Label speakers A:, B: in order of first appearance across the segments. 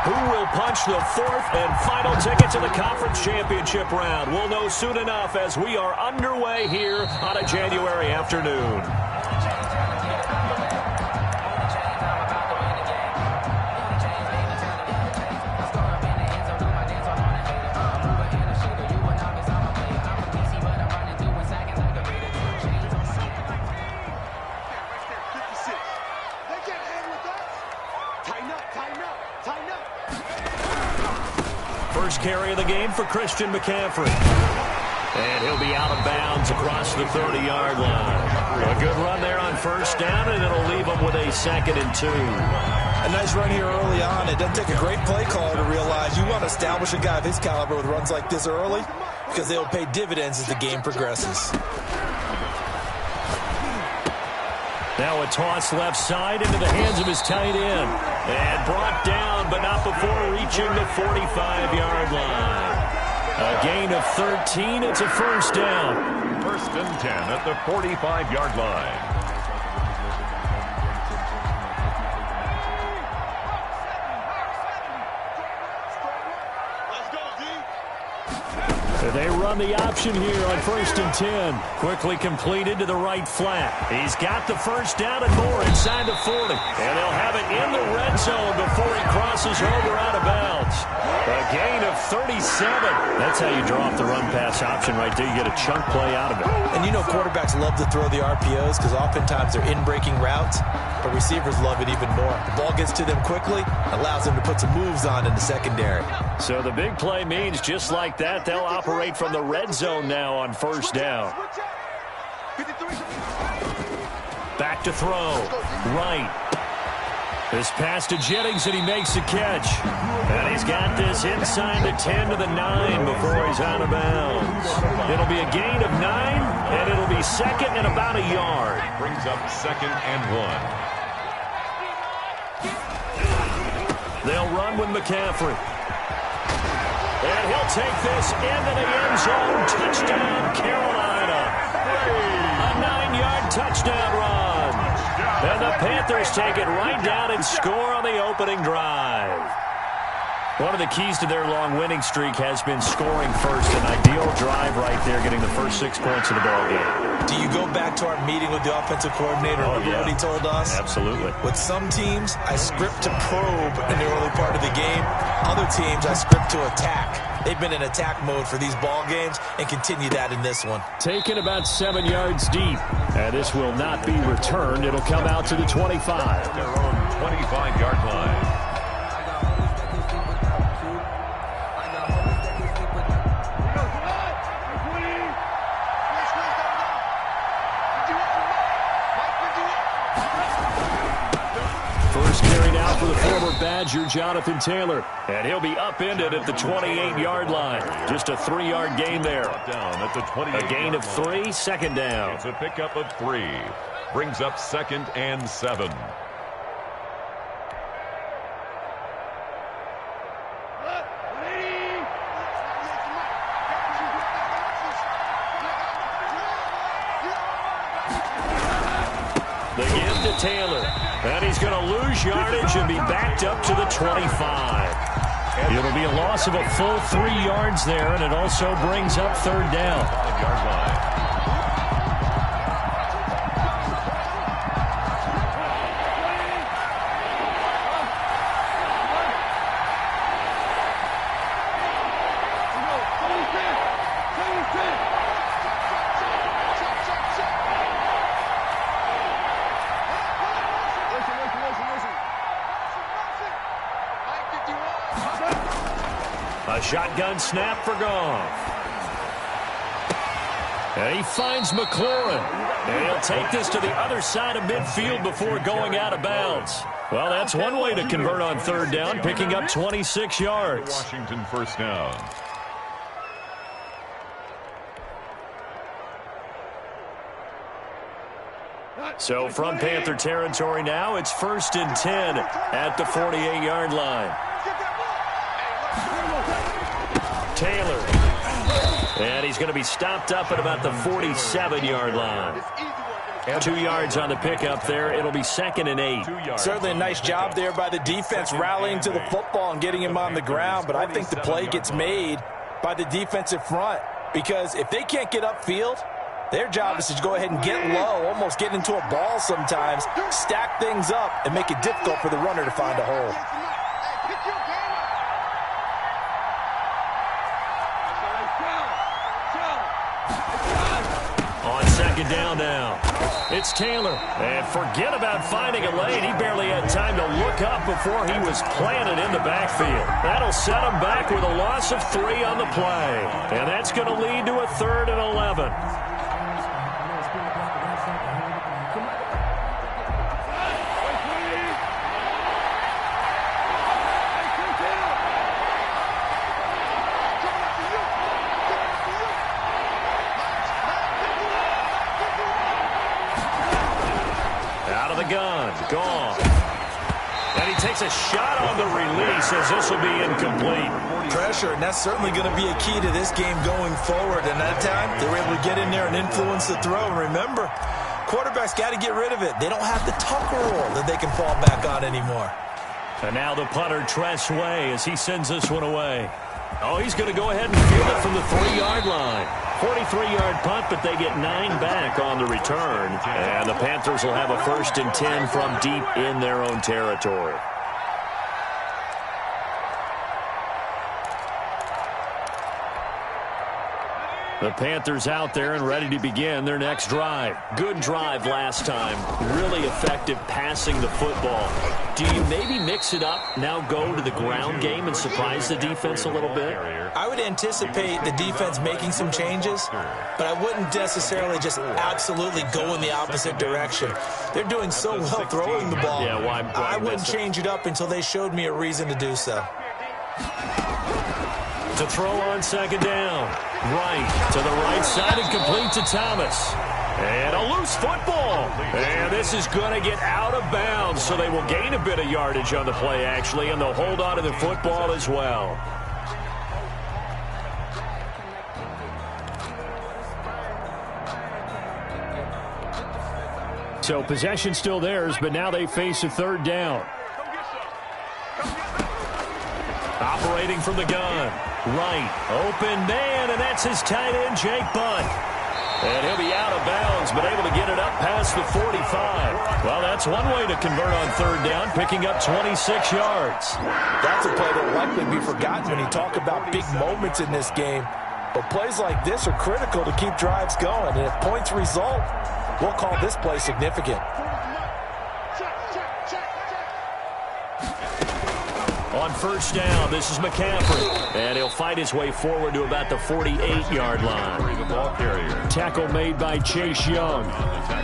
A: Who will punch the fourth and final ticket to the conference championship round? We'll know soon enough as we are underway here on a January afternoon. First carry of the game for Christian McCaffrey. And he'll be out of bounds across the 30-yard line. A good run there on first down, and it'll leave him with a 2nd and 2.
B: A nice run here early on. It doesn't take a great play caller to realize you want to establish a guy of his caliber with runs like this early because they'll pay dividends as the game progresses.
A: Now a toss left side into the hands of his tight end. And brought down, but not before reaching the 45-yard line. A gain of 13. It's a first down.
C: 1st and 10 at the 45-yard line.
A: They run the option here on 1st and 10. Quickly completed to the right flat. He's got the first down and more inside the 40. And they'll have it in the red zone before he crosses over out of bounds. A gain of 37. That's how you draw up the run-pass option right there. You get a chunk play out of it.
B: And you know quarterbacks love to throw the RPOs because oftentimes they're in-breaking routes, but receivers love it even more. The ball gets to them quickly, allows them to put some moves on in the secondary.
A: So the big play means just like that, they'll operate from the red zone now on first down. Back to throw. Right. This pass to Jennings, and he makes the catch. And he's got this inside the 10 to the 9 before he's out of bounds. It'll be a gain of 9, and it'll be 2nd and about a yard.
C: Brings up 2nd and
A: 1. They'll run with McCaffrey. And he'll take this into the end zone. Touchdown, Carolina. A 9-yard touchdown run. And the Panthers take it right down and score on the opening drive. One of the keys to their long winning streak has been scoring first. An ideal drive right there, getting the first 6 points of the ball game.
B: Do you go back to our meeting with the offensive coordinator? Remember what he told us?
A: Absolutely.
B: With some teams, I script to probe in the early part of the game. Other teams, I script to attack. They've been in attack mode for these ball games and continue that in this one.
A: Taken about 7 yards deep. And this will not be returned. It'll come out to the 25.
C: Their own 25-yard line.
A: First carry now for the former Badger, Jonathan Taylor. And he'll be upended at the 28-yard line. Just a 3-yard gain there.
C: Down at the 28.
A: A gain of 3, 2nd down.
C: It's a pickup of 3. Brings up 2nd and 7.
A: The give to Taylor. And he's going to lose yardage and be backed up to the 25. It'll be a loss of a full 3 yards there, and it also brings up 3rd down.
C: 5-yard line.
A: A shotgun snap for Goff. And he finds McLaurin. And he'll take this to the other side of midfield before going out of bounds. Well, that's one way to convert on 3rd down, picking up 26 yards.
C: Washington first down.
A: So from Panther territory now, it's 1st and 10 at the 48-yard line. Taylor. And he's going to be stopped up at about the 47-yard line. 2 yards on the pickup there. It'll be 2nd and 8.
B: Certainly a nice job there by the defense rallying to the football and getting him on the ground, but I think the play gets made by the defensive front because if they can't get upfield, their job is to go ahead and get low, almost get into a ball sometimes, stack things up, and make it difficult for the runner to find a hole.
A: On 2nd down now, it's Taylor. And forget about finding a lane. He barely had time to look up before he was planted in the backfield. That'll set him back with a loss of 3 on the play. And that's going to lead to a 3rd and 11. Gone. And he takes a shot on the release as this will be incomplete.
B: Pressure, and that's certainly going to be a key to this game going forward. And that time, they were able to get in there and influence the throw. And remember, quarterbacks got to get rid of it. They don't have the Tucker rule that they can fall back on anymore.
A: And now the punter, Tress Way, as he sends this one away. Oh, he's going to go ahead and field it from the 3-yard line. 43-yard punt, but they get 9 back on the return. And the Panthers will have a 1st and 10 from deep in their own territory. The Panthers out there and ready to begin their next drive. Good drive last time. Really effective passing the football. Do you maybe mix it up, now go to the ground game and surprise the defense a little bit?
B: I would anticipate the defense making some changes, but I wouldn't necessarily just absolutely go in the opposite direction. They're doing so well throwing the ball.
A: Yeah, why
B: I wouldn't change it up until they showed me a reason to do so.
A: To throw on 2nd down. Right to the right side and complete to Thomas. And a loose football. And this is going to get out of bounds, so they will gain a bit of yardage on the play, actually, and they'll hold on to the football as well. So possession still theirs, but now they face a 3rd down. Operating from the gun. Right. Open man, and that's his tight end, Jake Butt. And he'll be out of bounds, but able to get it up past the 45. Well, that's one way to convert on 3rd down, picking up 26 yards.
B: That's a play that will likely be forgotten when you talk about big moments in this game. But plays like this are critical to keep drives going. And if points result, we'll call this play significant.
A: On 1st down, this is McCaffrey. And he'll fight his way forward to about the 48-yard line. Tackle made by Chase Young.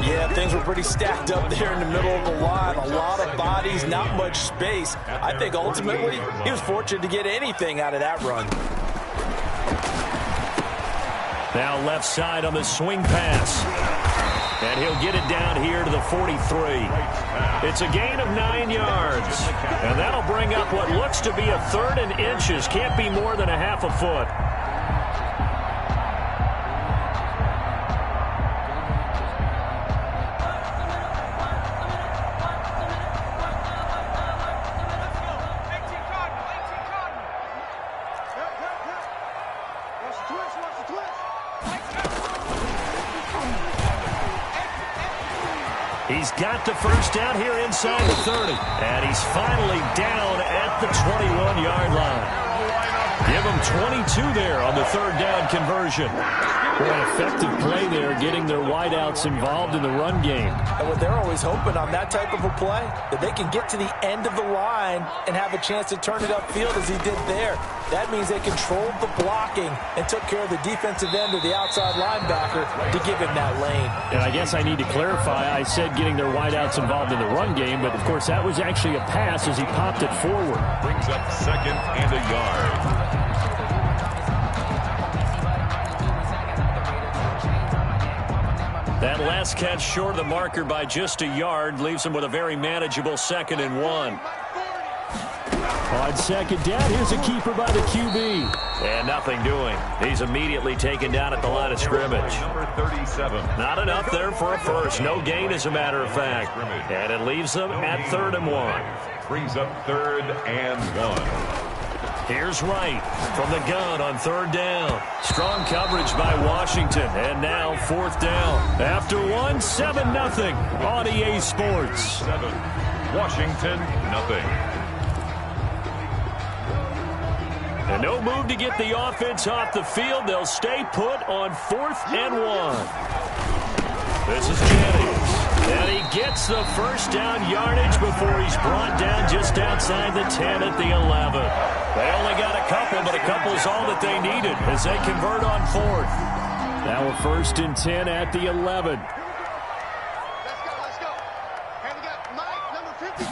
B: Yeah, things were pretty stacked up there in the middle of the line. A lot of bodies, not much space. I think ultimately he was fortunate to get anything out of that run.
A: Now left side on the swing pass. And he'll get it down here to the 43. It's a gain of 9 yards. And that'll bring up what looks to be a 3rd and inches. Can't be more than a half a foot. He's got the 1st down here inside the 30. And he's finally down at the 21-yard line. Give him 22 there on the 3rd down conversion. Boy, an effective play there, getting their wideouts involved in the run game.
B: And what they're always hoping on that type of a play, that they can get to the end of the line and have a chance to turn it upfield as he did there. That means they controlled the blocking and took care of the defensive end of the outside linebacker to give him that lane.
A: And I guess I need to clarify, I said getting their wideouts involved in the run game, but of course that was actually a pass as he popped it forward.
C: Brings up 2nd and a yard.
A: That last catch short of the marker by just a yard leaves him with a very manageable 2nd and 1. On second down, here's a keeper by the QB. And nothing doing. He's immediately taken down at the line of scrimmage.
C: Number 37.
A: Not enough there for a first. No gain, as a matter of fact. And it leaves them at 3rd and 1.
C: Brings up 3rd and 1.
A: Here's Wright from the gun on 3rd down. Strong coverage by Washington. And now 4th down. After 1, 7-0 on EA Sports.
C: 7. Washington, nothing.
A: And no move to get the offense off the field. They'll stay put on 4th and 1. This is Jennings. And he gets the first down yardage before he's brought down just outside the 10 at the 11. They only got a couple, but a couple is all that they needed as they convert on 4th. Now a 1st and 10 at the 11.
D: Let's go. And we got Mike, number 50.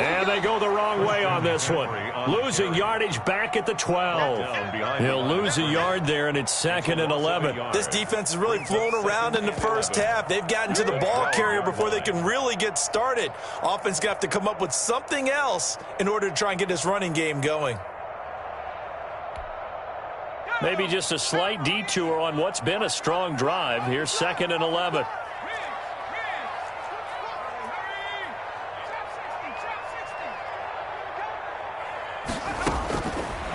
A: And they go the wrong way on this one. Losing yardage back at the 12. He'll lose a yard there, and it's 2nd and 11.
B: This defense has really flown around in the first half. They've gotten to the ball carrier before they can really get started. Offense going to have to come up with something else in order to try and get this running game going.
A: Maybe just a slight detour on what's been a strong drive. Here's 2nd and 11.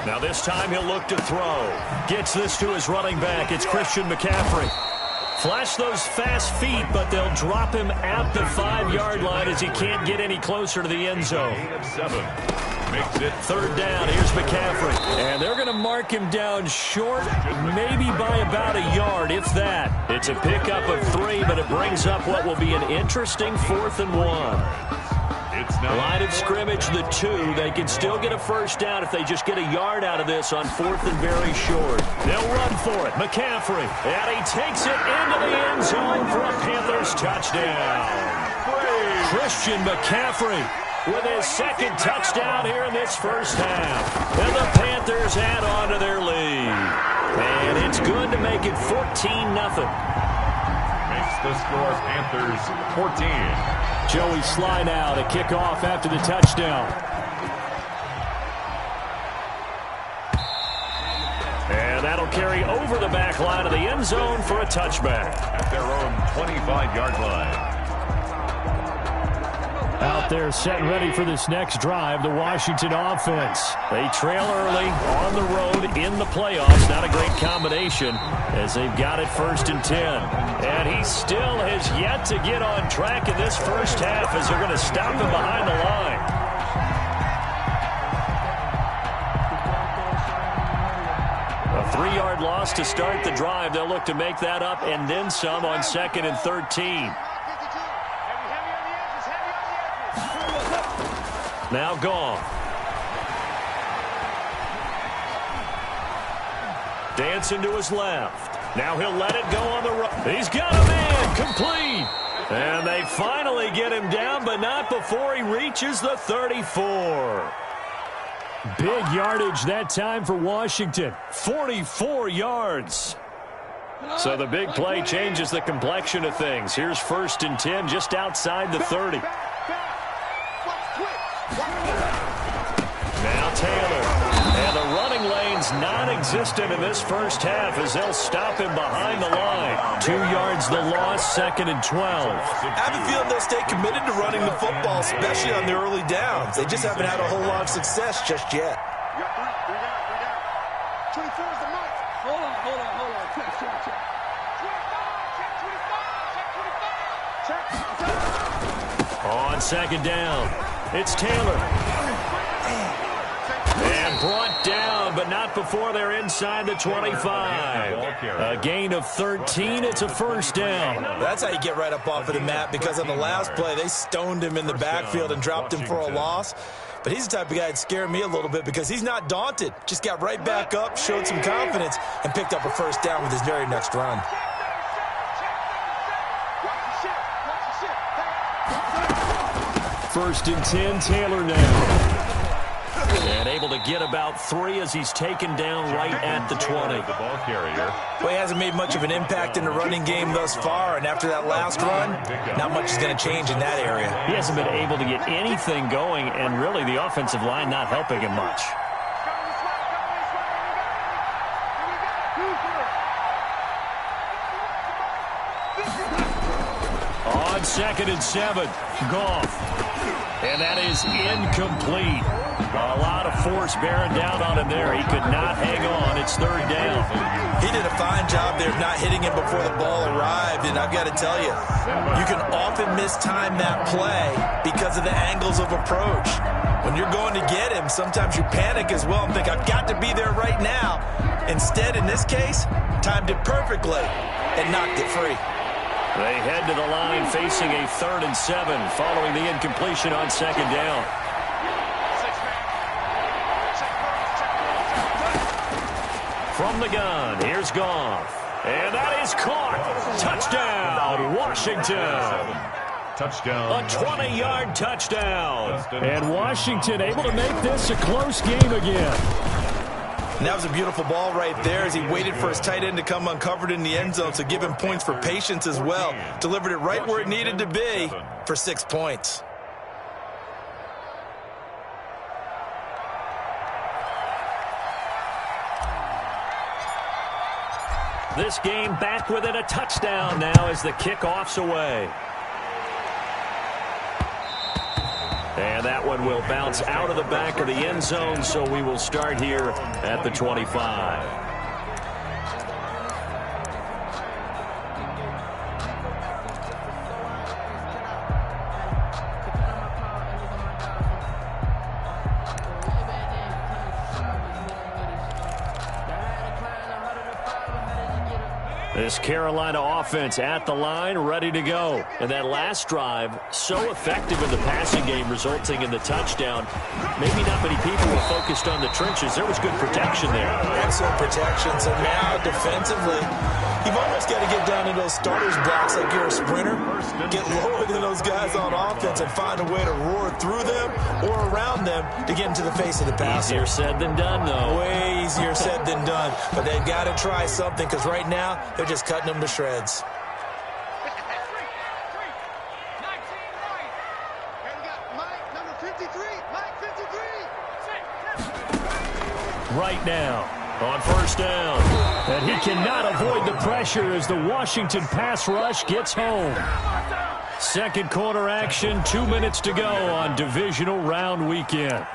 A: Now this time he'll look to throw. Gets this to his running back. It's Christian McCaffrey. Flash those fast feet, but they'll drop him at the 5-yard line as he can't get any closer to the end zone.
C: 7. Makes it
A: 3rd down. Here's McCaffrey. And they're going to mark him down short, maybe by about a yard, if that. It's a pickup of 3, but it brings up what will be an interesting 4th and 1.
C: It's now
A: Line of scrimmage, the 2. They can still get a first down if they just get a yard out of this on 4th and very short. They'll run for it. McCaffrey. And he takes it into the end zone for a Panthers touchdown. Christian McCaffrey with his 2nd touchdown here in this first half. And the Panthers add on to their lead. And it's good to make it 14-0.
C: makes the score Panthers 14.
A: Joey Sly now to kick off after the touchdown. And that'll carry over the back line of the end zone for a touchback.
C: At their own 25-yard line.
A: Out there set and ready for this next drive, the Washington offense. They trail early on the road in the playoffs. Not a great combination as they've got it 1st and 10. And he still has yet to get on track in this first half as they're going to stop him behind the line. A 3-yard loss to start the drive. They'll look to make that up and then some on 2nd and 13. Now gone. Dancing to his left. Now he'll let it go on the right. He's got a man complete. And they finally get him down, but not before he reaches the 34. Big yardage that time for Washington. 44 yards. So the big play changes the complexion of things. Here's 1st and 10 just outside the 30. Now Taylor. And the running lane's non-existent in this first half as they'll stop him behind the line. 2 yards the loss, 2nd and 12.
B: I have a feeling they'll stay committed to running the football, especially on the early downs. They just haven't had a whole lot of success just yet.
D: You got 3 down. 24 is the mark. Hold on. Check. 25.
A: On 2nd down, it's Taylor. And brought down, but not before they're inside the 25. A gain of 13. It's a 1st down.
B: That's how you get right up off of the mat, because on the last play, they stoned him in the backfield and dropped him for a loss. But he's the type of guy that scared me a little bit because he's not daunted. Just got right back up, showed some confidence, and picked up a 1st down with his very next run.
A: 1st and 10, Taylor now. And able to get about 3 as he's taken down right at the 20.
C: The ball carrier.
B: Well, he hasn't made much of an impact in the running game thus far, and after that last run, not much is going to change in that area.
A: He hasn't been able to get anything going, and really the offensive line not helping him much. On 2nd and 7, Goff. And that is incomplete. A lot of force bearing down on him there. He could not hang on. It's 3rd down.
B: He did a fine job there of not hitting him before the ball arrived, and I've got to tell you, you can often mistime that play because of the angles of approach. When you're going to get him, sometimes you panic as well and think, I've got to be there right now. Instead, in this case, timed it perfectly and knocked it free.
A: They head to the line facing a 3rd and 7 following the incompletion on 2nd down. From the gun, here's Goff. And that is caught. Touchdown, Washington.
C: Touchdown.
A: A 20-yard touchdown. And Washington able to make this a close game again.
B: And that was a beautiful ball right there as he waited for his tight end to come uncovered in the end zone, so give him points for patience as well. Delivered it right where it needed to be for 6 points.
A: This game back within a touchdown now as the kickoff's away. And that one will bounce out of the back of the end zone, so we will start here at the 25. This Carolina offense at the line, ready to go. And that last drive, so effective in the passing game, resulting in the touchdown. Maybe not many people were focused on the trenches. There was good protection there.
B: Excellent protection. So now, defensively, you've almost got to get down in those starters blocks like you're a sprinter. Get lower than those guys on offense and find a way to roar through them or around them to get into the face of the passer.
A: Easier said than done, though.
B: Way easier said than done. But they've got to try something because right now, they're just cutting them to shreds.
A: Right now, on 1st down. And he cannot avoid the pressure as the Washington pass rush gets home. Second quarter action, 2 minutes to go on divisional round weekend.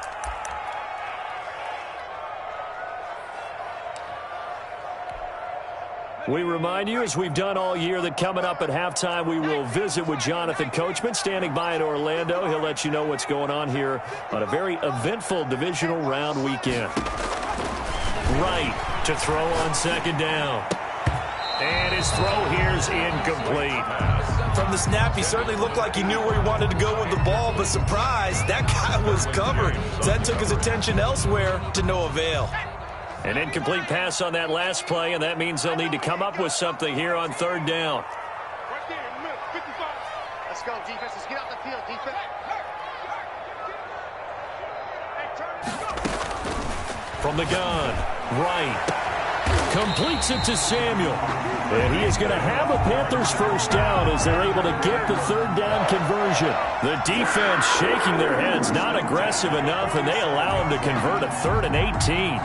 A: We remind you, as we've done all year, that coming up at halftime, we will visit with Jonathan Coachman, standing by in Orlando. He'll let you know what's going on here on a very eventful divisional round weekend. Right to throw on 2nd down. And his throw here is incomplete.
B: From the snap, he certainly looked like he knew where he wanted to go with the ball, but surprise, that guy was covered. So that took his attention elsewhere to no avail.
A: An incomplete pass on that last play, and that means they'll need to come up with something here on 3rd down.
D: Right there in the middle, 55. Let's go, defense. Let's get out the field, defense. Hey, turn it.
A: From the gun, right. Completes it to Samuel. And he is going to have a Panthers 1st down as they're able to get the 3rd down conversion. The defense shaking their heads, not aggressive enough, and they allow him to convert a 3rd and 18.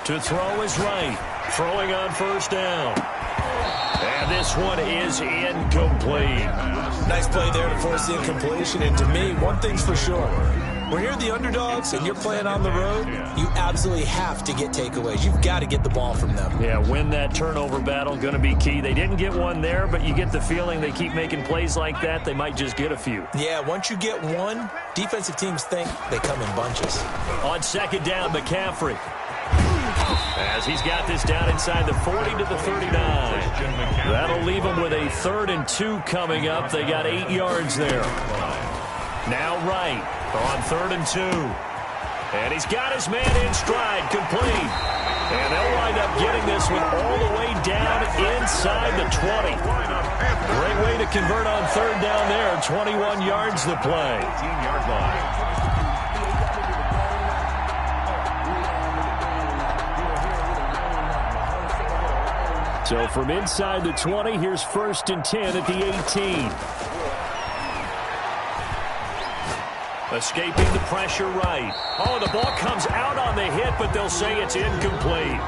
A: To throw is right. Throwing on 1st down. And this one is incomplete.
B: Nice play there to force the incompletion. And to me, one thing's for sure. When you're the underdogs and you're playing on the road, you absolutely have to get takeaways. You've got to get the ball from them.
A: Yeah, win that turnover battle, going to be key. They didn't get one there, but you get the feeling they keep making plays like that, they might just get a few.
B: Yeah, once you get one, defensive teams think they come in bunches.
A: On 2nd down, McCaffrey. As he's got this down inside the 40 to the 39. That'll leave them with a 3rd and 2 coming up. They got 8 yards there. Now right on 3rd and 2. And he's got his man in stride, complete. And they'll wind up getting this one all the way down inside the 20. Great way to convert on third down there. 21 yards to play.
C: 18-yard line.
A: So from inside the 20, here's 1st and 10 at the 18. Escaping the pressure right. Oh, the ball comes out on the hit, but they'll say it's incomplete.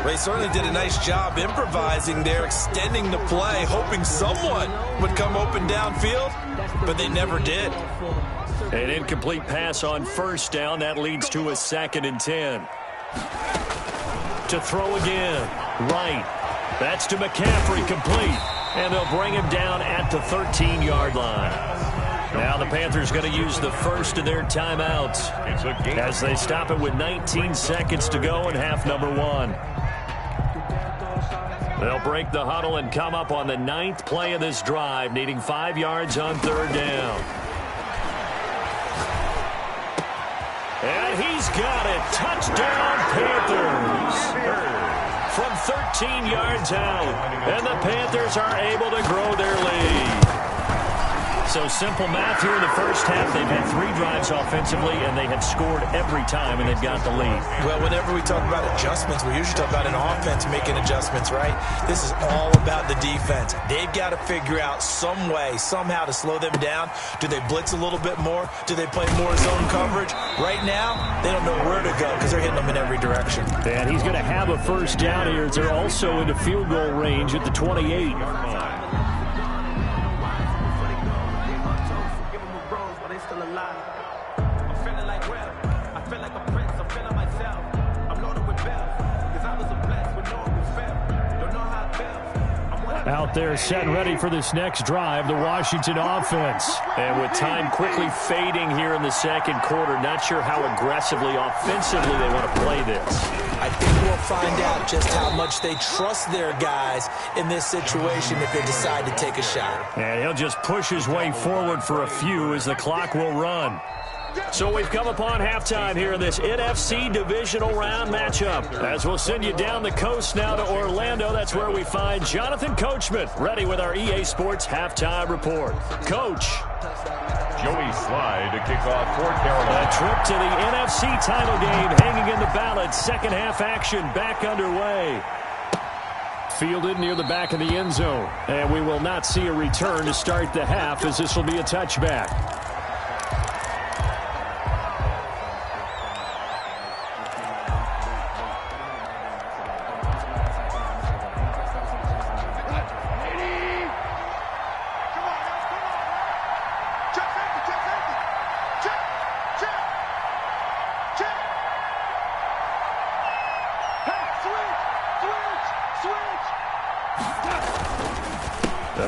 B: They certainly did a nice job improvising there, extending the play, hoping someone would come open downfield, but they never did.
A: An incomplete pass on 1st down. That leads to a 2nd and 10. To throw again. Right. That's to McCaffrey, complete. And they'll bring him down at the 13-yard line. Now the Panthers going to use the first of their timeouts as they stop it with 19 seconds to go in half number 1. They'll break the huddle and come up on the 9th play of this drive, needing 5 yards on 3rd down. And he's got it. Touchdown, Panthers. From 13 yards out. And the Panthers are able to grow their lead. So simple math here in the first half. They've had 3 drives offensively, and they have scored every time, and they've got the lead.
B: Well, whenever we talk about adjustments, we usually talk about an offense making adjustments, right? This is all about the defense. They've got to figure out some way, somehow to slow them down. Do they blitz a little bit more? Do they play more zone coverage? Right now, they don't know where to go because they're hitting them in every direction.
A: And he's going to have a first down here as they're also into field goal range at the 28. Out there set and ready for this next drive, the Washington offense. And with time quickly fading here in the second quarter, not sure how aggressively, offensively they want to play this.
B: I think we'll find out just how much they trust their guys in this situation if they decide to take a shot.
A: And he'll just push his way forward for a few as the clock will run. So we've come upon halftime here in this NFC divisional round matchup. As we'll send you down the coast now to Orlando, that's where we find Jonathan Coachman ready with our EA Sports halftime report. Coach.
C: Joey Slye to kick off for Carolina.
A: A trip to the NFC title game hanging in the balance. Second half action back underway. Fielded near the back of the end zone. And we will not see a return to start the half as this will be a touchback.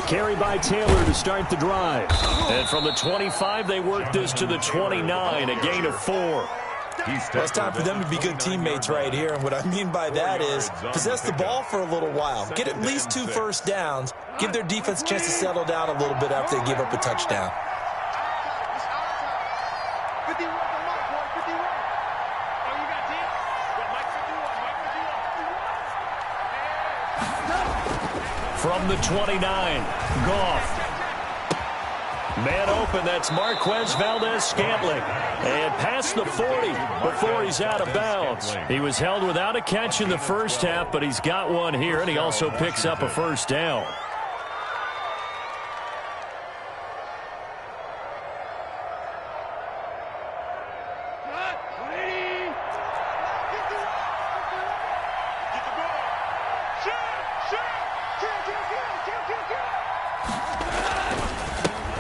A: Carry by Taylor to start the drive. And from the 25, they work this to the 29, a gain of 4.
B: Well, it's time for them to be good teammates right here. And what I mean by that is possess the ball for a little while. Get at least 2 first downs. Give their defense a chance to settle down a little bit after they give up a touchdown.
A: From the 29, Goff. Man open, that's Marquez Valdez-Scantling. And past the 40 before he's out of bounds. He was held without a catch in the first half, but he's got one here, and he also picks up a first down.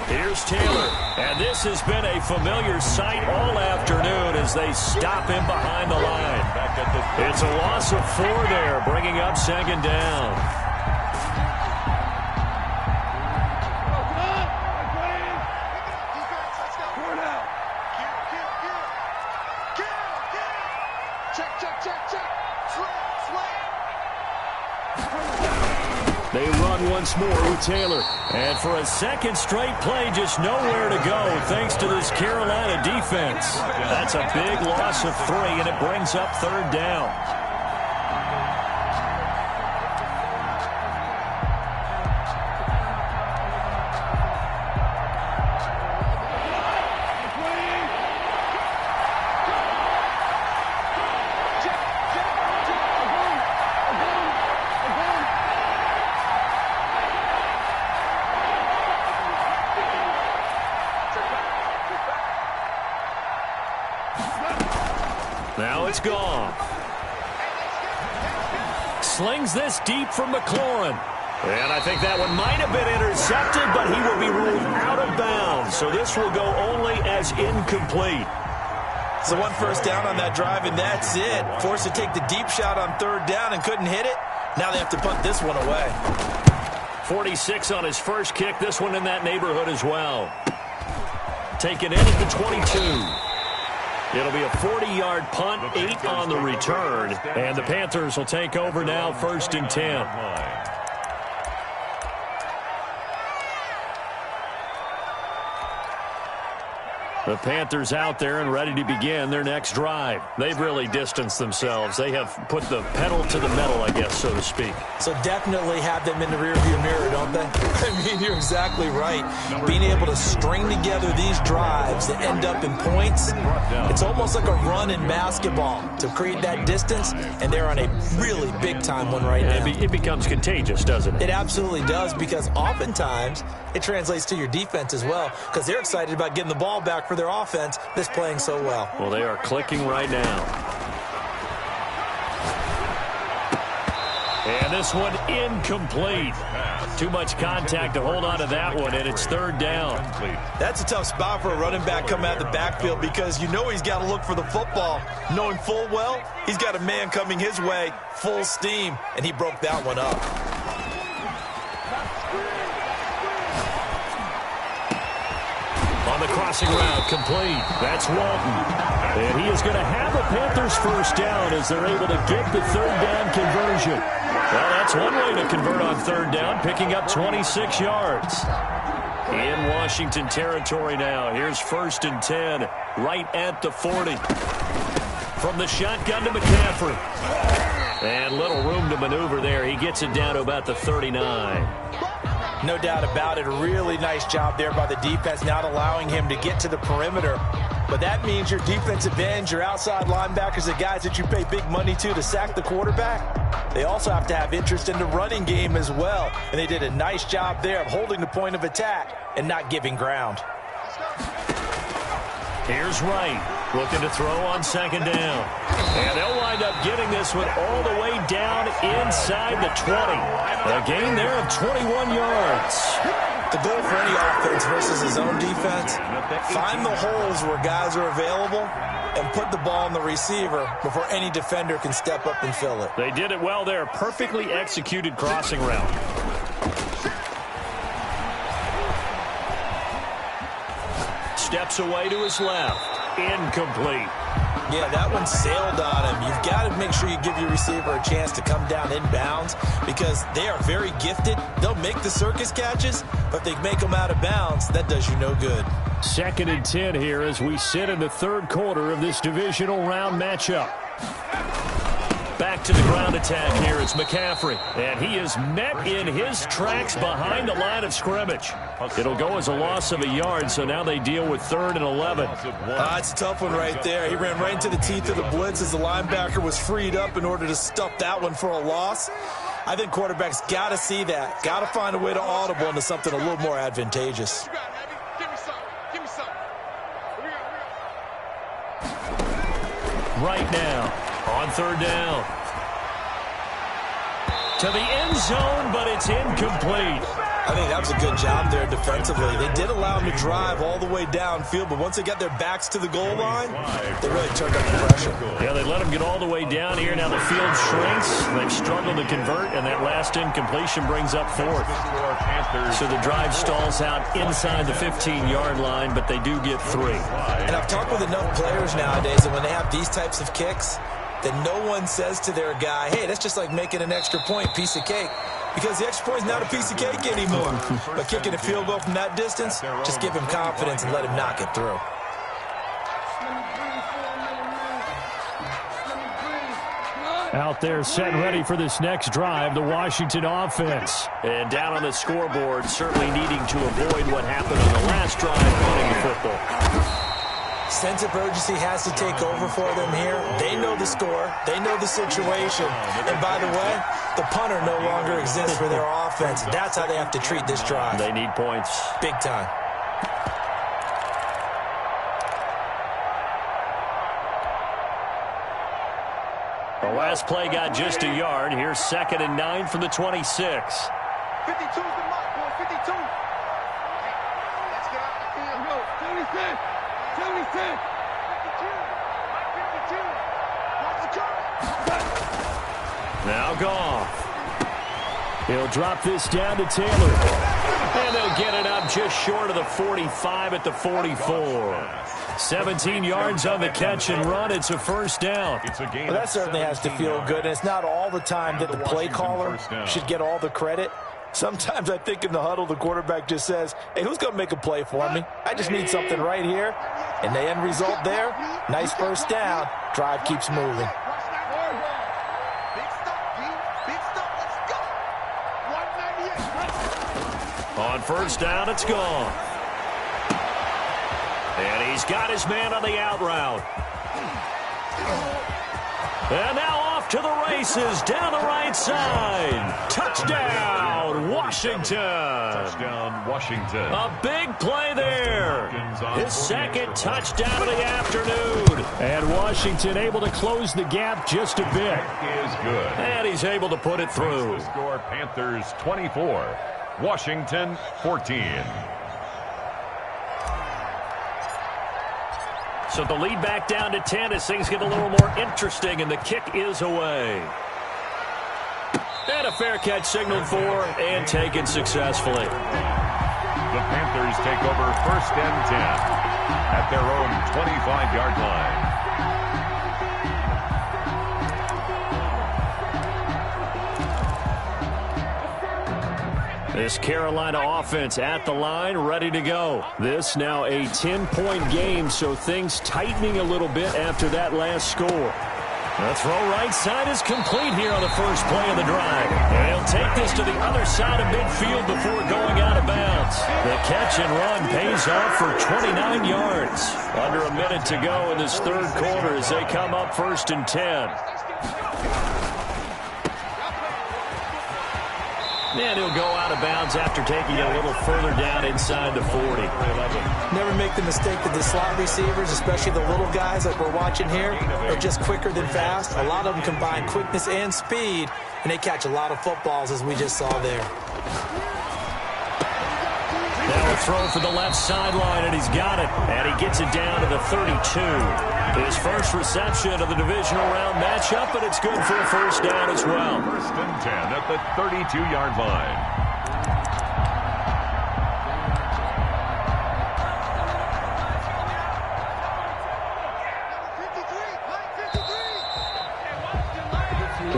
A: Here's Taylor, and this has been a familiar sight all afternoon as they stop him behind the line. It's a loss of 4 there, bringing up second down. They run once more with Taylor. And for a second straight play, just nowhere to go thanks to this Carolina defense. That's a big loss of 3, and it brings up 3rd down. Now it's gone. Slings this deep from McLaurin. And I think that one might have been intercepted, but he will be ruled out of bounds. So this will go only as incomplete.
B: So 1 first down on that drive, and that's it. Forced to take the deep shot on 3rd down and couldn't hit it. Now they have to punt this one away.
A: 46 on his first kick. This one in that neighborhood as well. Taken in at the 22. It'll be a 40-yard punt, 8 on the return. And the Panthers will take over now, 1st and 10. The Panthers out there and ready to begin their next drive. They've really distanced themselves. They have put the pedal to the metal, I guess, so to speak.
B: So definitely have them in the rearview mirror, don't they? I mean, you're exactly right. Being able to string together these drives that end up in points, it's almost like a run in basketball to create that distance, and they're on a really big-time one right now.
A: It becomes contagious, doesn't it?
B: It absolutely does, because oftentimes it translates to your defense as well, because they're excited about getting the ball back for their offense that's playing so well.
A: Well, they are clicking right now. And this one incomplete. Too much contact to hold on to that one, and it's 3rd down.
B: That's a tough spot for a running back coming out of the backfield, because you know he's got to look for the football, knowing full well he's got a man coming his way full steam, and he broke that one up.
A: On the crossing route, complete. That's Walton. And he is going to have a Panthers 1st down as they're able to get the 3rd down conversion. Well, that's one way to convert on 3rd down, picking up 26 yards. In Washington territory now. Here's 1st and 10, right at the 40. From the shotgun to McCaffrey. And little room to maneuver there. He gets it down to about the 39.
B: No doubt about it. A really nice job there by the defense, not allowing him to get to the perimeter. But that means your defensive ends, your outside linebackers, the guys that you pay big money to sack the quarterback, they also have to have interest in the running game as well. And they did a nice job there of holding the point of attack and not giving ground.
A: Here's Wright, looking to throw on 2nd down. And they'll wind up getting this one all the way down inside the 20. A gain there of 21 yards.
B: The goal for any offense versus his own defense, find the holes where guys are available and put the ball on the receiver before any defender can step up and fill it.
A: They did it well there. Perfectly executed crossing route. Steps away to his left. Incomplete.
B: Yeah, that one sailed on him. You've got to make sure you give your receiver a chance to come down inbounds because they are very gifted. They'll make the circus catches, but if they make them out of bounds, that does you no good.
A: 2nd and 10 here as we sit in the 3rd quarter of this divisional round matchup. Back to the ground attack here. It's McCaffrey. And he is met in his tracks behind the line of scrimmage. It'll go as a loss of a yard, so now they deal with 3rd and 11.
B: It's a tough one right there. He ran right into the teeth of the blitz as the linebacker was freed up in order to stuff that one for a loss. I think quarterbacks got to see that. Got to find a way to audible into something a little more advantageous.
A: Right now, on 3rd down. To the end zone, but it's incomplete.
B: I think that was a good job there defensively. They did allow him to drive all the way downfield, but once they got their backs to the goal line, they really turned up the pressure.
A: Yeah, they let him get all the way down here. Now the field shrinks. They've struggled to convert, and that last incompletion brings up 4th. So the drive stalls out inside the 15-yard line, but they do get 3.
B: And I've talked with enough players nowadays that when they have these types of kicks, that no one says to their guy, hey, that's just like making an extra point, piece of cake. because the extra point is not a piece of cake anymore. But kicking a field goal from that distance, just give him confidence and let him knock it through.
A: Out there set ready for this next drive, the Washington offense. And down on the scoreboard, certainly needing to avoid what happened on the last drive running the football.
B: Sense of urgency has to take over for them here. They know the score. They know the situation. And by the way, the punter no longer exists for their offense. That's how they have to treat this drive.
A: They need points.
B: Big time.
A: The last play got just a yard. Here's 2nd and 9 from the 26.
D: 52's the mark, boy. 52. Let's get out the field. Go. 26. 26. 52. 52. Watch the
A: Now Goff. He'll drop this down to Taylor. And they'll get it up just short of the 45 at the 44. 17 yards on the catch and run. It's a first down.
B: Well, that certainly has to feel good. And it's not all the time that the play caller should get all the credit. Sometimes I think in the huddle, the quarterback just says, hey, who's going to make a play for me? I just need something right here. And the end result there, nice first down. Drive keeps moving.
A: On first down, it's gone. And he's got his man on the out route. And now off to the races down the right side. Touchdown, Washington.
C: Touchdown, Washington.
A: A big play there. His second touchdown of the afternoon. And Washington able to close the gap just a bit.
C: That is good.
A: And he's able to put it through.
C: The score, Panthers 24, Washington 14.
A: So the lead back down to 10 as things get a little more interesting, and the kick is away. And a fair catch signaled for and taken successfully.
C: The Panthers take over 1st and 10 at their own 25-yard line.
A: This Carolina offense at the line, ready to go. This now a 10-point game, so things tightening a little bit after that last score. The throw right side is complete here on the first play of the drive. And he'll take this to the other side of midfield before going out of bounds. The catch and run pays off for 29 yards. Under a minute to go in this third quarter as they come up 1st and 10. And he'll go out of bounds after taking it a little further down inside the 40.
B: Never make the mistake that the slot receivers, especially the little guys like we're watching here, are just quicker than fast. A lot of them combine quickness and speed, and they catch a lot of footballs, as we just saw there.
A: Now a throw for the left sideline, and he's got it. And he gets it down to the 32. His first reception of the divisional round matchup, and it's good for a first down as well.
C: 1st and 10 at the 32-yard line.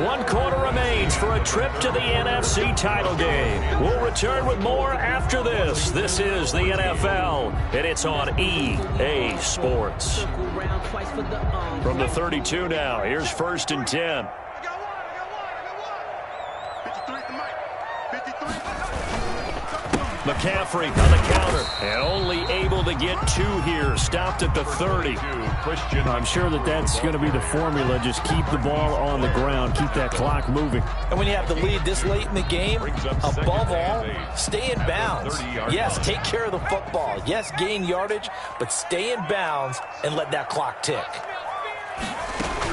A: One quarter remains for a trip to the NFC title game. We'll return with more after this. This is the NFL, and it's on EA Sports. From the 32 now, here's 1st and 10. McCaffrey on the counter, and only able to get 2 here. Stopped at the 30. I'm sure that's going to be the formula. Just keep the ball on the ground. Keep that clock moving.
B: And when you have the lead this late in the game, above all, stay in bounds. Yes, take care of the football. Yes, gain yardage, but stay in bounds and let that clock tick.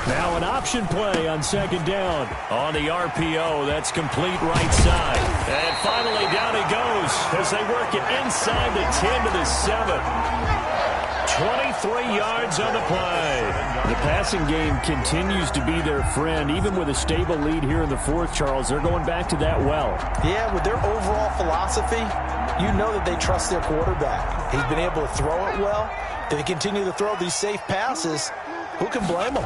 A: Now an option play on 2nd down. On the RPO, that's complete right side. And finally down he goes as they work it inside the 10 to the 7. 23 yards on the play. The passing game continues to be their friend. Even with a stable lead here in the 4th, Charles, they're going back to that well.
B: Yeah, with their overall philosophy, you know that they trust their quarterback. He's been able to throw it well. If they continue to throw these safe passes, who can blame them?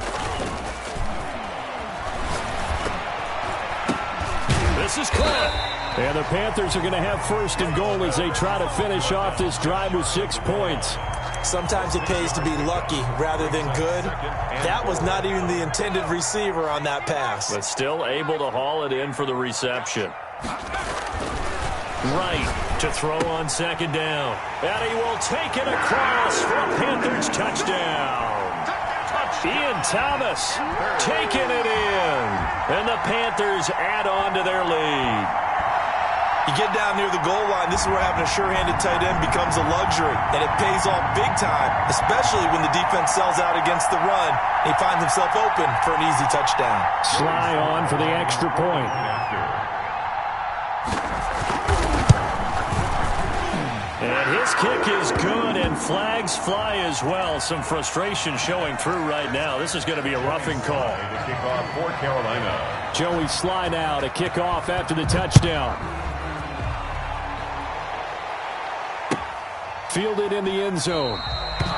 A: This is caught. And the Panthers are going to have first and goal as they try to finish off this drive with 6 points.
B: Sometimes it pays to be lucky rather than good. That was not even the intended receiver on that pass.
A: But still able to haul it in for the reception. Right to throw on second down. And he will take it across for a Panthers touchdown. Ian Thomas taking it in. And the Panthers add on to their lead.
B: You get down near the goal line, this is where having a sure-handed tight end becomes a luxury, and it pays off big time, especially when the defense sells out against the run. He finds himself open for an easy touchdown.
A: Sly on for the extra point. And his kick is good, and flags fly as well. Some frustration showing through right now. This is going to be a roughing call.
C: The kickoff for Carolina.
A: Joey Sly now to kick off after the touchdown. Fielded in the end zone.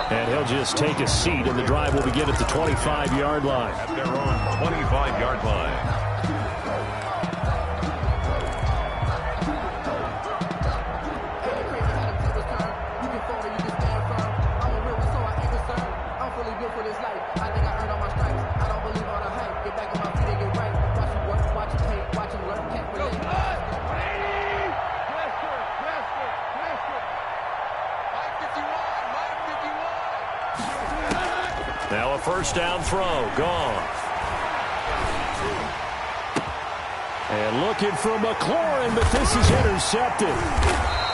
A: And he'll just take a seat, and the drive will begin at the 25-yard line.
C: At their own 25-yard line.
A: Now a first down throw, gone. And looking for McLaurin, but this is intercepted.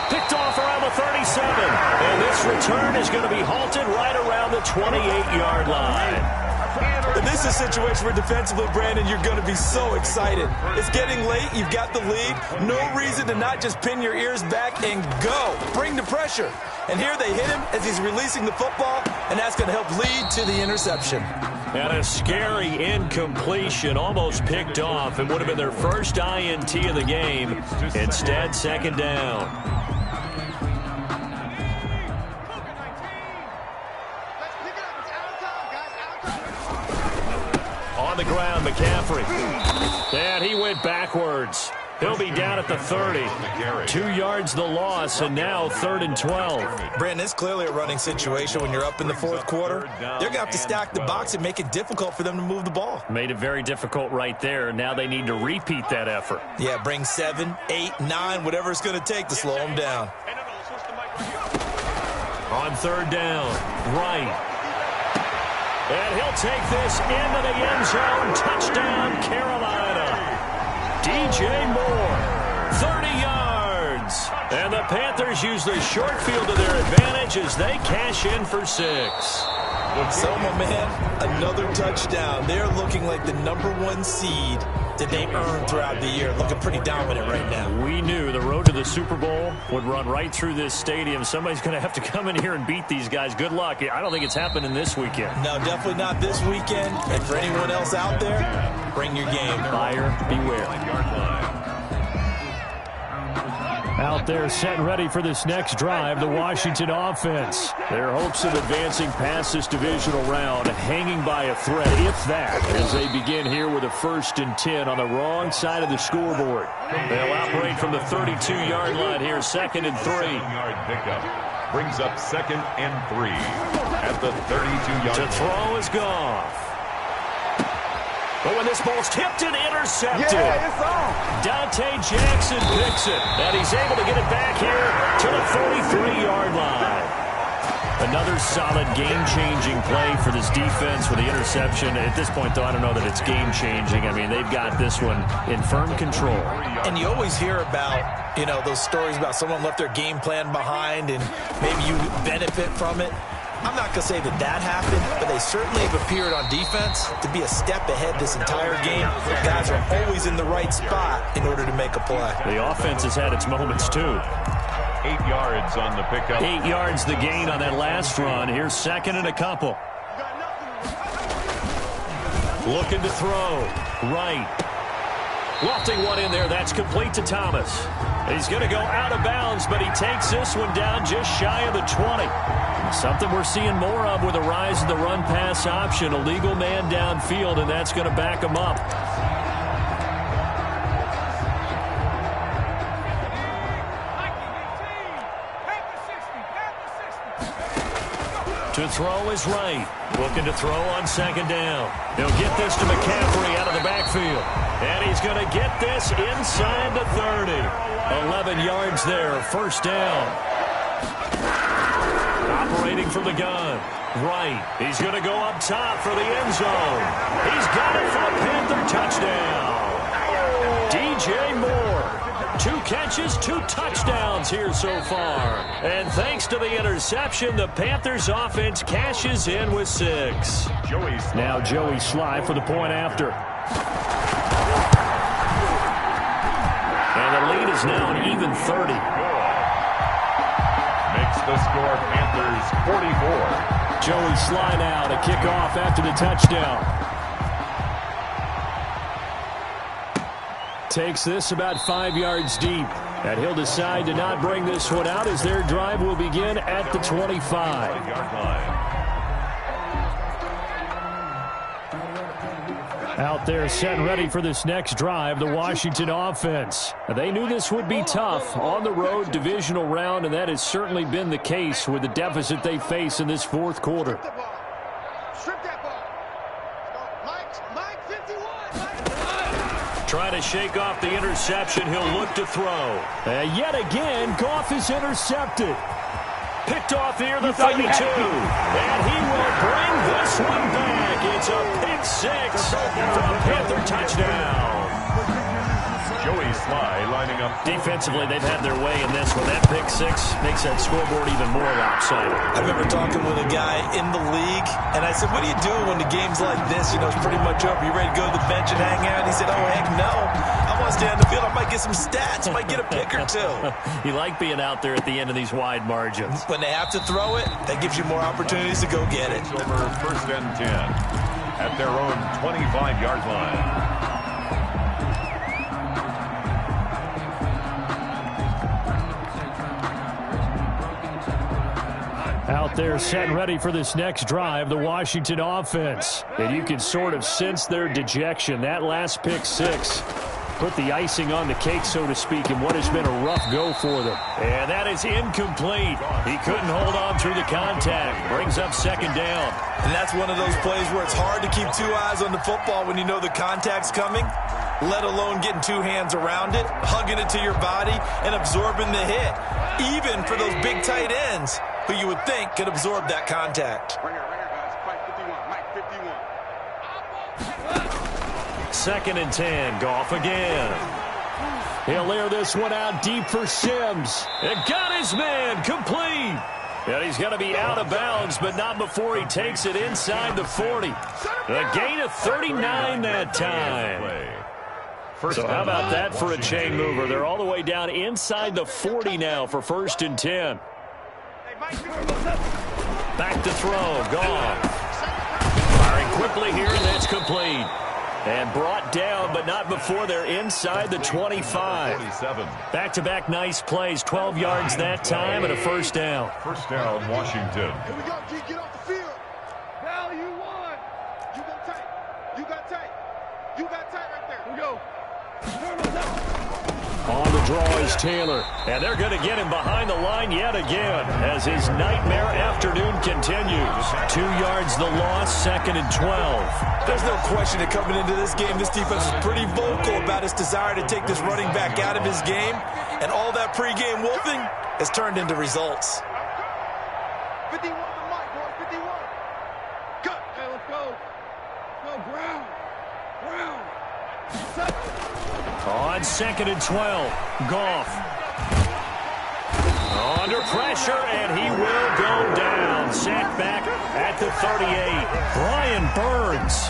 A: Picked off around the 37. And this return is going to be halted right around the 28-yard line.
B: And this is a situation where defensively, Brandon, you're going to be so excited. It's getting late. You've got the lead. No reason to not just pin your ears back and go. Bring the pressure. And here they hit him as he's releasing the football, and that's going to help lead to the interception.
A: And a scary incompletion, almost picked off. It would have been their first INT of the game. Instead, second down. On the ground, McCaffrey. And he went backwards. He'll be down at the 30. 2 yards the loss, and now 3rd and 12.
B: Brandon, it's clearly a running situation when you're up in the fourth quarter. They're going to have to stack the box and make it difficult for them to move the ball.
A: Made it very difficult right there. Now they need to repeat that effort.
B: Yeah, bring 7, 8, 9, whatever it's going to take to slow them down.
A: On third down, right. And he'll take this into the end zone. Touchdown, Carolina. DJ Moore, 30 yards. And the Panthers use the short field to their advantage as they cash in for 6.
B: So, my man, another touchdown. They're looking like the #1 seed that they earned throughout the year. Looking pretty dominant right now.
A: We knew the road to the Super Bowl would run right through this stadium. Somebody's going to have to come in here and beat these guys. Good luck. I don't think it's happening this weekend.
B: No, definitely not this weekend. And for anyone else out there, bring your game.
A: Buyer beware. Out there set and ready for this next drive, the Washington offense. Their hopes of advancing past this divisional round hanging by a thread, if that, as they begin here with a 1st and 10 on the wrong side of the scoreboard. They'll operate from the 32-yard line here, 2nd and 3.
C: Pickup brings up 2nd and 3 at the 32-yard line.
A: To throw is Goff. But when this ball's tipped and intercepted,
D: it's on.
A: Dante Jackson picks it, and he's able to get it back here to the 43-yard line. Another solid game-changing play for this defense with the interception. At this point, though, I don't know that it's game-changing. I mean, they've got this one in firm control.
B: And you always hear about, those stories about someone left their game plan behind and maybe you benefit from it. I'm not going to say that happened, but they certainly have appeared on defense to be a step ahead this entire game. Guys are always in the right spot in order to make a play.
A: The offense has had its moments, too.
C: 8 yards on the pickup.
A: 8 yards the gain on that last run. Here's 2nd and a couple. Looking to throw. Right. Lofting one in there. That's complete to Thomas. He's going to go out of bounds, but he takes this one down just shy of the 20. Something we're seeing more of with the rise of the run-pass option. A legal man downfield, and that's going to back him up. To throw is Wright. Looking to throw on second down. He'll get this to McCaffrey out of the backfield. And he's going to get this inside the 30. 11 yards there, first down. Operating from the gun. Wright. He's going to go up top for the end zone. He's got it for a Panther touchdown. DJ Moore. 2 catches, 2 touchdowns here so far. And thanks to the interception, the Panthers offense cashes in with 6. Now Joey Sly for the point after. And the lead is now an even 30.
C: Makes the score Panthers 44.
A: Joey Sly now to kick off after the touchdown. Takes this about 5 yards deep. And he'll decide to not bring this one out as their drive will begin at the 25. Out there set and ready for this next drive, the Washington offense. They knew this would be tough on the road divisional round, and that has certainly been the case with the deficit they face in this fourth quarter. Trying to shake off the interception. He'll look to throw. Yet again, Goff is intercepted. Picked off here, the 32. And he will bring this one back. It's a pick 6 for a Panther touchdown.
C: Joey Sly lining up.
A: Defensively, they've had their way in this one. That pick 6 makes that scoreboard even more lopsided.
B: I remember talking with a guy in the league, and I said, what do you do when the game's like this? You know, it's pretty much over. You ready to go to the bench and hang out? He said, oh, heck no. I want to stay on the field. I might get some stats. I might get a pick or 2.
A: You like being out there at the end of these wide margins.
B: When they have to throw it, that gives you more opportunities to go get it.
C: Over first and 10 at their own 25-yard line.
A: Out there set and ready for this next drive, the Washington offense. And you can sort of sense their dejection. That last pick 6 put the icing on the cake, so to speak, in what has been a rough go for them. And that is incomplete. He couldn't hold on through the contact. Brings up second down.
B: And that's one of those plays where it's hard to keep 2 eyes on the football when you know the contact's coming, let alone getting 2 hands around it, hugging it to your body, and absorbing the hit. Even for those big tight ends, who you would think could absorb that contact.
D: Right here, guys. Mike 51.
A: Second and 10. Goff again. He'll air this one out deep for Sims. It got his man complete. And he's going to be out of bounds, but not before he takes it inside the 40. A gain of 39 that time. So how about that for a chain mover? They're all the way down inside the 40 now for first and 10. Back to throw. Goff. Firing quickly here, and that's complete. And brought down, but not before they're inside the 25. Back-to-back nice plays. 12 yards that time and a first down.
C: First down, Washington.
D: Here we go, G. Get off the field. Now you won. You got tight. You got tight. You got tight right there. Here we go.
A: On the draw is Taylor. And they're going to get him behind the line yet again as his nightmare afternoon continues. 2 yards the loss, second and 12.
B: There's no question that coming into this game, this defense is pretty vocal about its desire to take this running back out of his game. And all that pregame wolfing has turned into results.
D: 51 to Mike, boys. 51. Cut. Hey, let's go. Go, Brown. Brown.
A: On second and 12, Goff. Under pressure, and he will go down. Sacked back at the 38. Brian Burns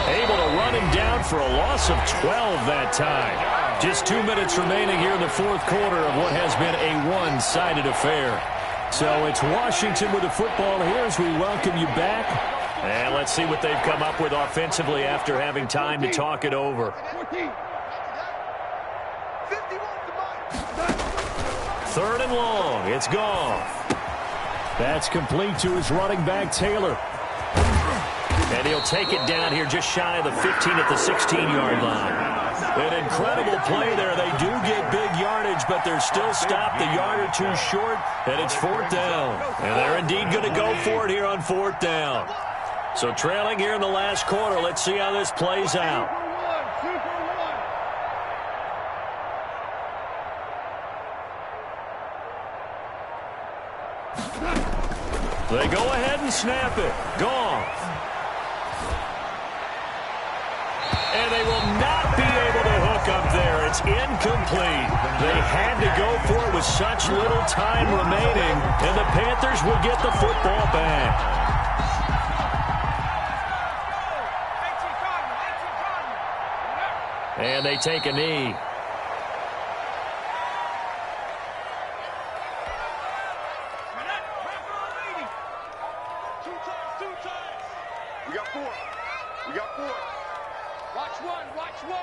A: able to run him down for a loss of 12 that time. Just 2 minutes remaining here in the fourth quarter of what has been a one-sided affair. So it's Washington with the football here as we welcome you back. And let's see what they've come up with offensively after having time to talk it over.
D: 14.
A: 3rd and long. It's Goff. That's complete to his running back, Taylor. And And he'll take it down here just shy of the 15 at the 16-yard line. An incredible play there. They do get big yardage, but they're still stopped a yard or two short, and it's 4th down. And they're indeed going to go for it here on 4th down. So trailing here in the last quarter. Let's see how this plays out. They go ahead and snap it. Gone. And they will not be able to hook up there. It's incomplete. They had to go for it with such little time remaining, and the Panthers will get the football back. And they take a knee.
D: We got 4. We got 4. Watch one. Watch one.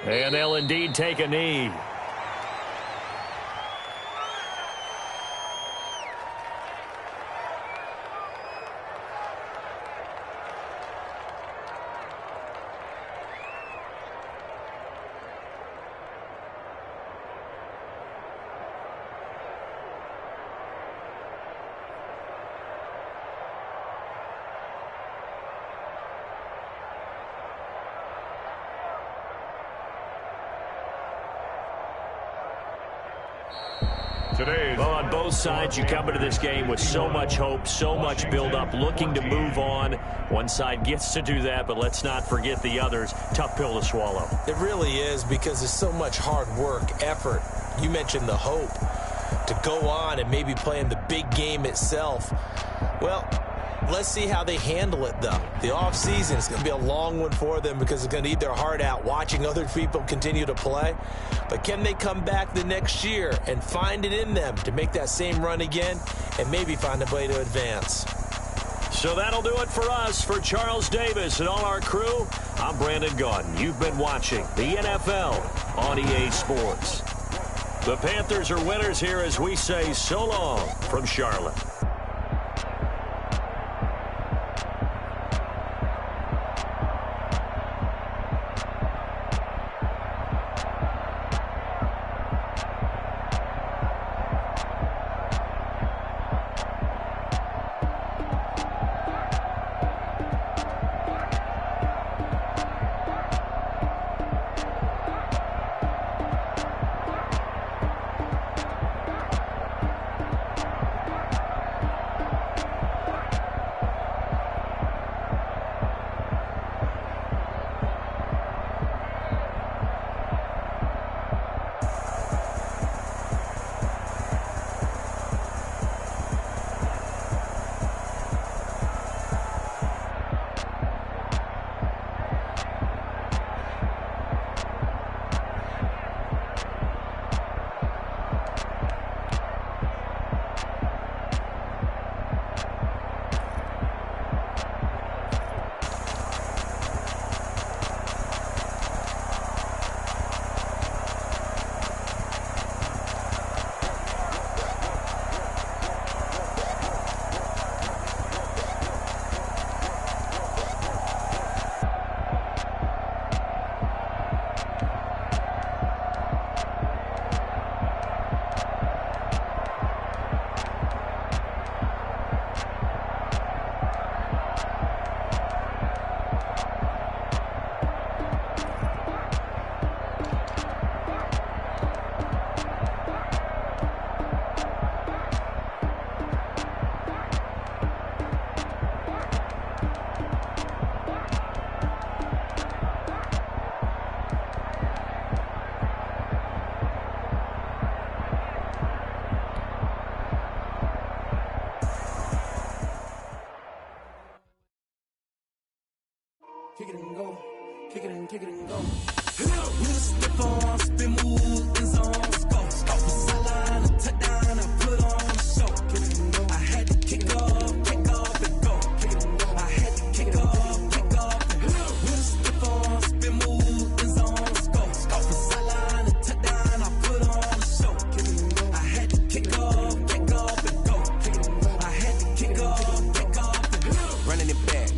D: Ready.
A: And they'll indeed take a knee. Well, on both sides, you come into this game with so much hope, so much build-up, looking to move on. One side gets to do that, but let's not forget the others. Tough pill to swallow.
B: It really is, because there's so much hard work, effort. You mentioned the hope to go on and maybe play in the big game itself. Well, let's see how they handle it, though. The offseason is going to be a long one for them because it's going to eat their heart out watching other people continue to play. But can they come back the next year and find it in them to make that same run again and maybe find a way to advance?
A: So that'll do it for us. For Charles Davis and all our crew, I'm Brandon Gaudin. You've been watching the NFL on EA Sports. The Panthers are winners here as we say so long from Charlotte.
E: Kick it and go. Kick it and go. We'll step on, spin, move, and zone. Go. Stop the sideline, touchdown, I put on a show. Kick it and go. I had to kick off, and go. Kick it and go. I had to kick off, and go. We'll step on, spin, move, and zone. Go. Stop the sideline, touchdown, I put on a show. Kick it and go. I had to kick off, and go. Kick it and go. I had to kick off.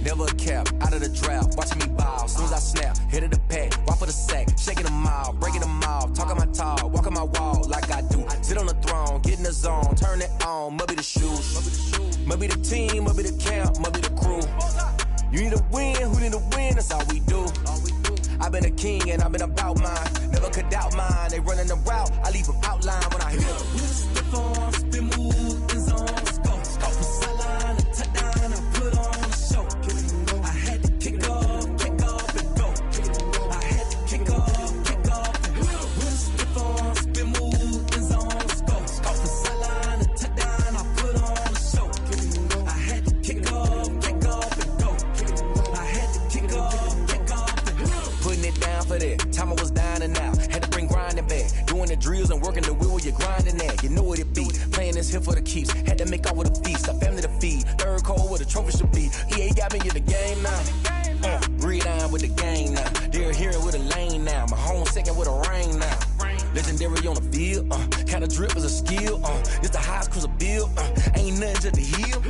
E: never a cap, out of the drought, watching me ball. Soon as I snap, hit of the pack, walk for the sack, shaking them all, breaking them off, talking my talk, walking my wall like I do. Sit on the throne, get in the zone, turn it on, must be the shoes, must be the team, must be the camp, must be the crew. You need a win, who need a win, that's all we do. I've been a king and I've been about mine, never could doubt mine. They running the route, I leave them outline when I hit them. Stiff on, spin move, in zone, let's go. From sideline to touchdown, I put on a show. I had to kick off and go. I had to kick off and go. Stiff on, spin move, in zone, let's go. From sideline to touchdown, I put on a show. I had to kick off and go. I had to kick off and go. Putting it down for that. Time I was down and out. Had to bring grinding back. Doing the drills and working the wheel where you're grinding at. You know what it be. Playing this here for the keeps. Had to make off with a feast. A family to feed. Third cold where the trophy should be. EA got me in the game now. Breathe on with the game now. They're here with a lane now. My home second with a rain now. Legendary on the field. Kind of drip is a skill. It's the highest cruiser bill. Ain't nothing to the heel.